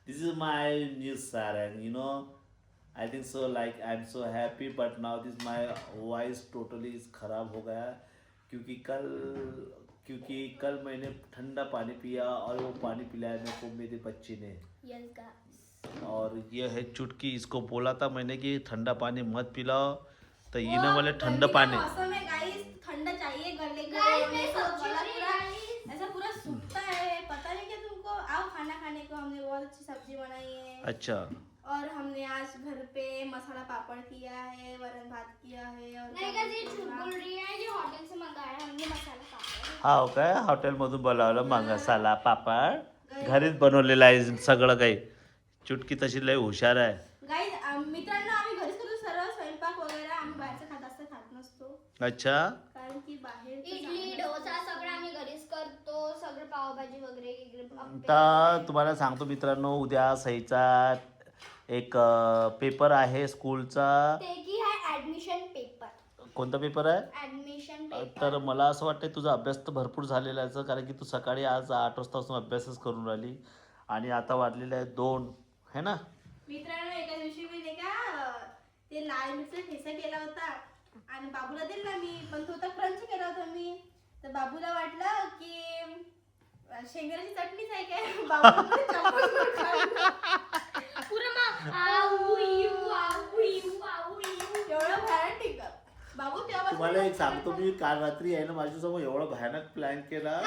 This is my new sarang, I think so, like I'm so happy, but now this my voice totally is खराब हो गया क्योंकि कल कल मैंने ठंडा पानी पिया और वो पानी पिलाया मेरे को मेरे बच्चे ने। Yes, guys. और ये है चुटकी, इसको बोला था मैंने कि ठंडा पानी मत पिलाओ, तो ये ना वाले ठंडा पानी। मौसम है गाइस, ठंडा चाहिए गले गले, ऐसा पूरा सूखता है, पता नहीं क्या तुमको। आओ खाना खाने को, हमने बहुत अच्छी सब्जी बनाई है। अच्छा, और हमने आज घर पे मसाला पापड़ किया है, वरण भात किया है। और नहीं का ये झूठ बोल रही है, ये होटल से मंगाया हमने मसाला पापड़। हा काय हॉटेलमधून बोलावलं मसाला पापड, घरीच बनवलेला आहे सगळं काही। चुटकी तशी लय हुशार आहे गाइस। मित्रांनो, आम्ही घरीच करतो सर्व स्वयंपाक वगैरे, आम्ही बाहेरचं खात नसतो। अच्छा, कारण की बाहेर इडली डोसा सगळं आम्ही घरीच करतो, सगळं पावभाजी वगैरे तर तुम्हाला सांगतो मित्रांनो, उद्या सईचा एक पेपर आहे स्कूलचा। ते की आहे ऍडमिशन पेपर। कोणता पेपर आहे? Admission paper. तर मला असं वाटतं तुझा अभ्यास तर भरपूर झालेला आहे, कारण की तू सकाळी आज 8 वाजतापासून अभ्यासच करून राहिली आणि आता वाजलेले आहे 2, है ना? मित्रांनो, एका दिवशी मी नाही का ते लाल मिरची ठेचा केला होता आणि बाबूला दिला मी, पण तो तर क्रंची केला होता मी। तर बाबूला वाटलं की शेंगदाण्याची चटणीच आहे काय, बाबूला चम्मच भर खाल्लं। पुरं मग आऊ यू आऊ यू आऊ यू एवढं भयानक टिकलं बाबू तेव्हा। तुम्हाला एक सांगतो, मी काल रात्री आहे ना माझ्यासमोर एवढा भयानक प्लॅन केला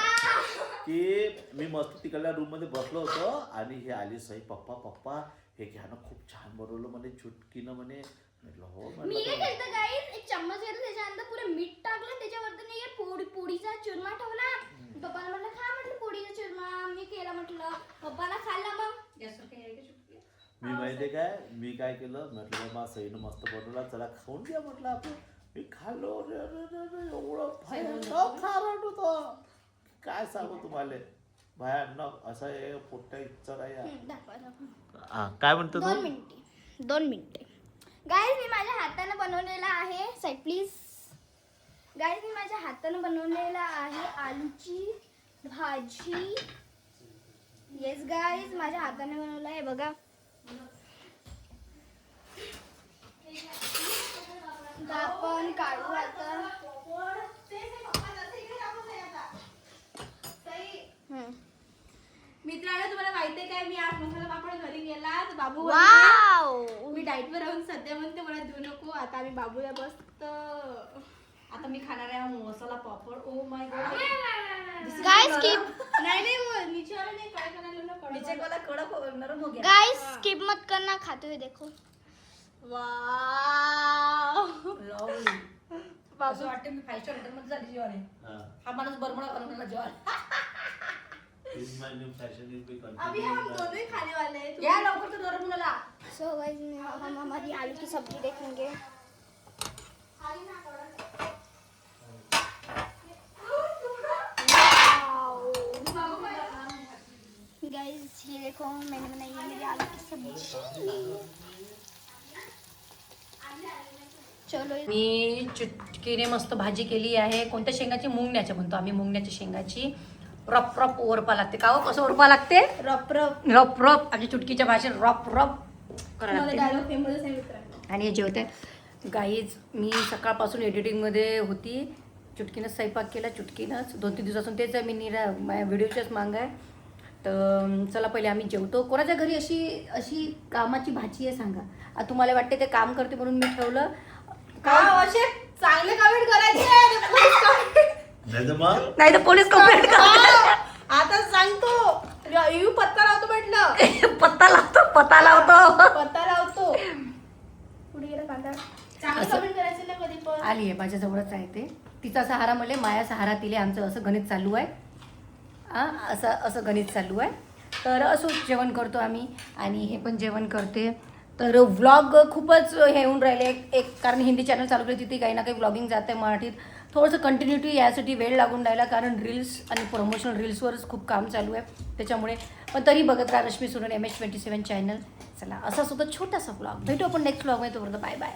की मी मस्त तिकडल्या रूम मध्ये बसलो होतो आणि हे आली सई, पप्पा हे घ्या ना, खूप छान बनवलं म्हणे चुटकीनं म्हणे। म्हटलं हो, मी काय केलं गाईस, एक चम्मच घेतला, त्याच्यानंतर पुरं मीठ टाकलं, त्याच्यावरती नाही पोळीचा चुरमा ठेवला। पप्पाला म्हटलं खा, म्हटलं पोळीचा चुरमा मी केला, म्हटलं पप्पाला खाल्ला। मग मी माहितीये काय मी काय केलं, म्हटलं बाबा सईनं मस्त बनवला, चला खाऊन घ्या म्हटलं आपण। मी खाल्लो, एवढं भयानक खारट होतं, काय सांगू तुम्हाला, भयानक असं हे पोट्या इच्छा काय हा। काय म्हणतो तू? 2 मिनिटे गाईज, मी माझ्या हाताने बनवलेला आहे, साईड प्लीज। गाईज, मी माझ्या हाताने बनवलेला आहे आलूची भाजी। येस गाईज, माझ्या हाताने बनवलं आहे बघा। आपण काढू आता। मित्रांनो, तुम्हाला माहितीये काय, मी आज मसाला पापड घरी गेला तर बाबू वाव, मी डाएट वर राहून सध्या म्हणते मला देऊ नको। आता आम्ही बाबूला मस्त, आता मी खाणार आहे masala papad. Oh my god guys skip, नाही नीचे वाला नहीं, काय करायला नीचे वाला कडक नरम हो गया। गाईज स्किप मत करना, खाते हुए देखो। वाव लवली बाबू वाटते मी 5 स्टार हॉटेल मध्ये झाली जेवण आहे। हा माणूस बरमळा बनवलेला जेवण। This is my new fashion, is be अभी हम दोनों ही खाने वाले हैं। या लवकर तो नरम होण्याला। सो गाइस, हम हमारी आलू की सब्जी देखेंगे। गाइस, ये देखो मैंने बनाई है मेरी आलू की सब्जी। चलो, मी चुटकीने मस्त भाजी केली आहे। कोणत्या शेंगाची? मुंगण्याची म्हणतो आम्ही, मुंगण्याच्या शेंगाची। रप रप ओरपा लागते का हो? कसं ओरपा लागते? रप रप रप रप, आमच्या चुटकीच्या भाषेत रप रप करायला मला लागते। डायलॉग फेमस आहे मित्रांनो। आणि जेवते गाईज, मी सकाळपासून एडिटिंगमध्ये होती, चुटकीनं स्वयंपाक केला, चुटकीनंच 2-3 दिवसापासून तेच आहे, मी माझ्या व्हिडिओच्याच मागं आहे। तर चला पहिले आम्ही जेवतो। कोणाच्या घरी अशी कामाची भाजी आहे सांगा? आता तुम्हाला वाटते ते काम करते म्हणून मी ठेवलं का असे चांगले कमेंट करायचे, नाही तर पोलीस कंप्लेंट कर। आता सांगतो, यू पत्ता लावतो म्हटलं, पत्ता लावतो पत्ता लावतो। पुढे गेला कांदा। चांगले कमेंट करायचे ना कधी पण। आली आहे माझ्या जवळच आहे ते, तिचा सहारा मले, माया सहारा तिले, आमचं असं गणित चालू आहे। असं गणित चालू आहे। तर असंच जेवण करतो आम्ही आणि हे पण जेवण करते। तर व्लॉग खूपच हे होऊन राहिले, एक कारण हिंदी चॅनल चालू केली, तिथे काही ना काही व्लॉगिंग जाते मराठीत, थोडंसं कंटिन्युटी यासाठी वेळ लागून राहिला, कारण रील्स आणि प्रमोशनल रील्सवरच खूप काम चालू आहे त्याच्यामुळे। पण तरी बघत राहा रश्मी सोनवणे MH27 चॅनल। चला, असाच होता छोटासा व्लॉग, भेटू आपण नेक्स्ट व्लॉगमध्ये, तोपर्यंत बाय बाय।